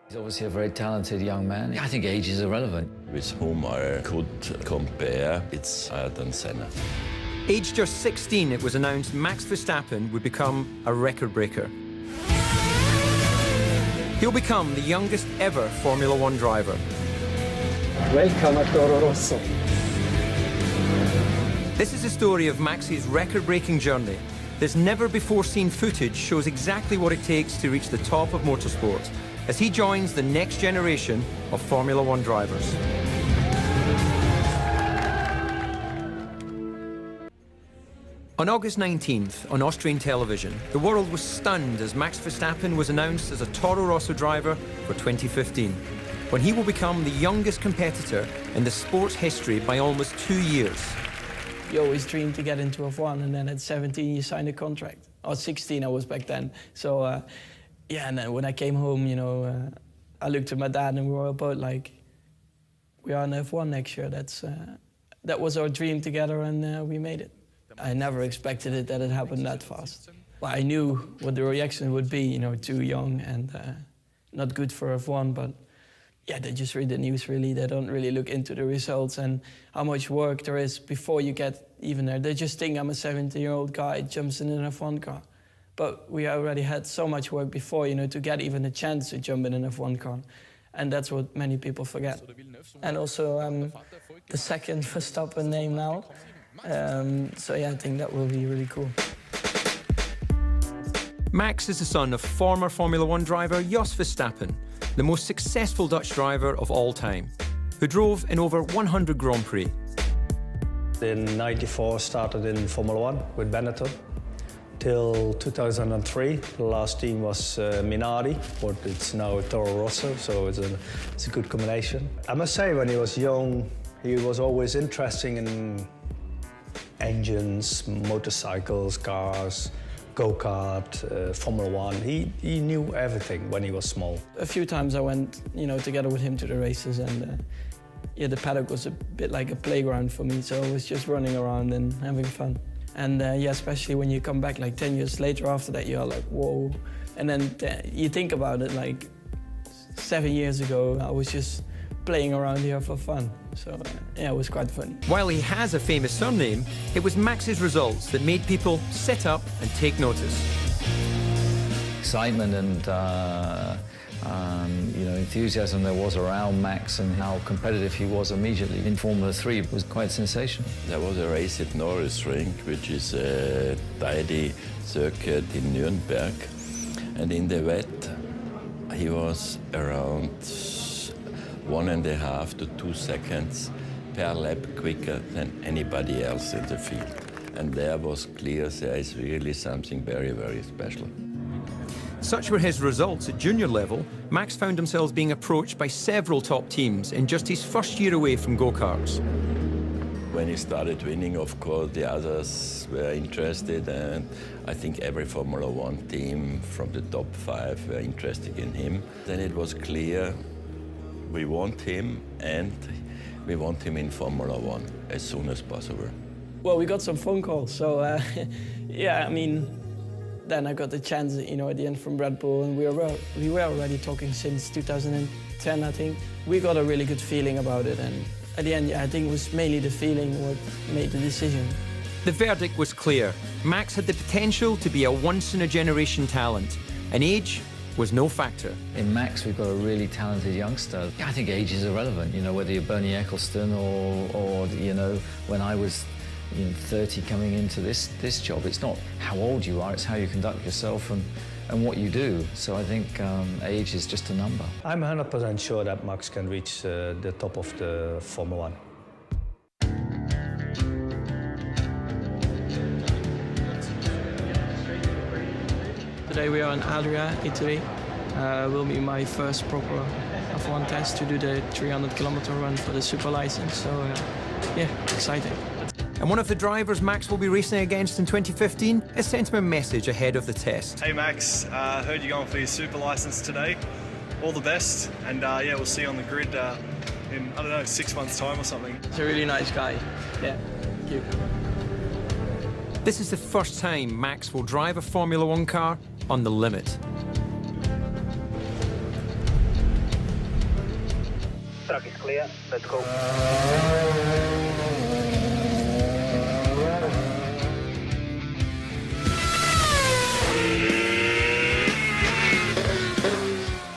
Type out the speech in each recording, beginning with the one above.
He's obviously a very talented young man. I think age is irrelevant. With whom I could compare, it's Ayrton Senna. Aged just 16, it was announced Max Verstappen would become a record breaker. He'll become the youngest ever Formula One driver. Welcome at Toro Rosso. This is the story of Max's record-breaking journey. This never-before-seen footage shows exactly what it takes to reach the top of motorsport as he joins the next generation of Formula One drivers. On August 19th, on Austrian television, the world was stunned as Max Verstappen was announced as a Toro Rosso driver for 2015, when he will become the youngest competitor in the sport's history by almost 2 years. You always dream to get into F1, and then at 17 you sign a contract. Or 16 I was back then. So yeah, and then when I came home, you know, I looked at my dad and we were both like, we are in F1 next year. That was our dream together, and we made it. I never expected it that it happened that fast. Well, I knew what the reaction would be, you know, too young and not good for F1, but yeah, they just read the news really. They don't really look into the results and how much work there is before you get even there. They just think I'm a 17-year-old guy jumps in an F1 car. But we already had so much work before, you know, to get even a chance to jump in an F1 car. And that's what many people forget. And also, the second Verstappen name now. So yeah, I think that will be really cool. Max is the son of former Formula One driver Jos Verstappen, the most successful Dutch driver of all time, who drove in over 100 Grand Prix. In '94, started in Formula One with Benetton. Till 2003, the last team was Minardi, but it's now Toro Rosso, so it's a good combination. I must say, when he was young, he was always interested in engines, motorcycles, cars, go-kart, Formula One. He knew everything when he was small. A few times I went, you know, together with him to the races, and yeah, the paddock was a bit like a playground for me, so I was just running around and having fun. And yeah, especially when you come back like 10 years later after that, you're like, whoa. And then you think about it, like 7 years ago, I was just playing around here for fun. So yeah, it was quite fun. While he has a famous surname, it was Max's results that made people sit up and take notice. Excitement and you know, enthusiasm there was around Max and how competitive he was immediately in Formula 3 was quite sensational. There was a race at Norrisring, which is a tidy circuit in Nuremberg. And in the wet, he was around 1.5 to 2 seconds per lap quicker than anybody else in the field. And there was clear there is really something very, very special. Such were his results at junior level. Max found himself being approached by several top teams in just his first year away from go-karts. When he started winning, of course, the others were interested, and I think every Formula One team from the top 5 were interested in him. Then it was clear we want him, and we want him in Formula One as soon as possible. Well, we got some phone calls, so yeah, I mean, then I got the chance, you know, at the end from Red Bull, and we were already talking since 2010, I think. We got a really good feeling about it, and at the end, yeah, I think it was mainly the feeling what made the decision. The verdict was clear. Max had the potential to be a once-in-a-generation talent, and age was no factor. In Max, we've got a really talented youngster. I think age is irrelevant, you know, whether you're Bernie Ecclestone or you know, when I was 30 coming into this job, it's not how old you are, it's how you conduct yourself and what you do. So I think age is just a number. I'm 100% sure that Max can reach the top of the Formula One. Today we are in Adria, Italy. Will be my first proper F1 test to do the 300-kilometer run for the super license. So yeah, exciting. And one of the drivers Max will be racing against in 2015 has sent him a message ahead of the test. Hey Max, heard you're going for your super license today. All the best, and yeah, we'll see you on the grid in, I don't know, 6 months' time or something. He's a really nice guy. Yeah, thank you. This is the first time Max will drive a Formula One car on the limit. Track is clear. Let's go.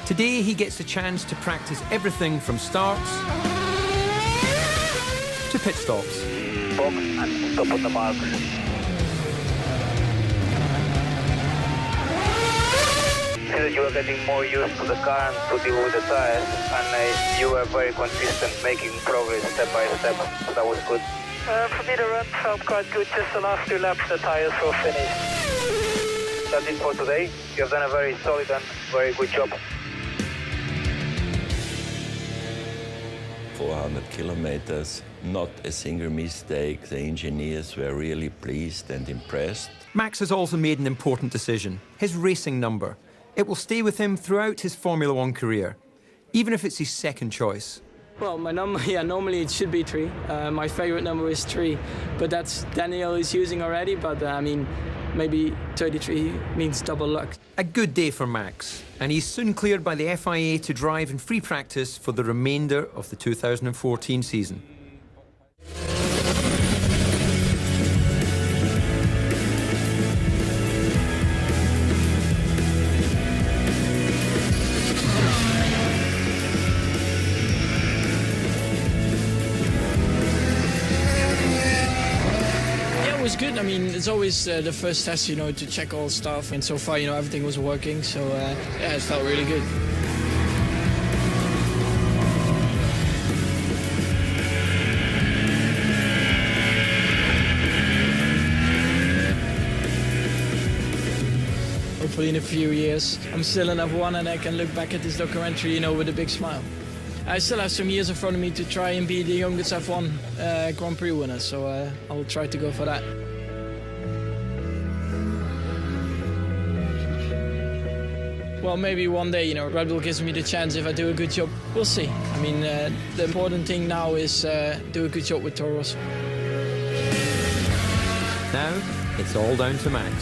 Today he gets the chance to practice everything from starts to pit stops. Box and stop on the mark. See that you are getting more used to the car and to deal with the tires, and you are very consistent, making progress step by step. So that was good. For me, the run felt quite good. Just the last 2 laps, the tires were finished. That's it for today. You have done a very solid and very good job. 400 kilometers, not a single mistake. The engineers were really pleased and impressed. Max has also made an important decision, his racing number. It will stay with him throughout his Formula One career, even if it's his second choice. Well, my number, yeah, normally it should be 3. My favorite number is 3, but that's Daniel is using already, but I mean, maybe 33 means double luck. A good day for Max, and he's soon cleared by the FIA to drive in free practice for the remainder of the 2014 season. It was good. I mean, it's always the first test, you know, to check all stuff, and so far, you know, everything was working, so yeah, it felt really good. Hopefully in a few years, I'm still in F1 and I can look back at this documentary, you know, with a big smile. I still have some years in front of me to try and be the youngest F1 Grand Prix winner, so I'll try to go for that. Well, maybe one day, you know, Red Bull gives me the chance if I do a good job. We'll see. I mean, the important thing now is do a good job with Toro Rosso. Now, it's all down to Max.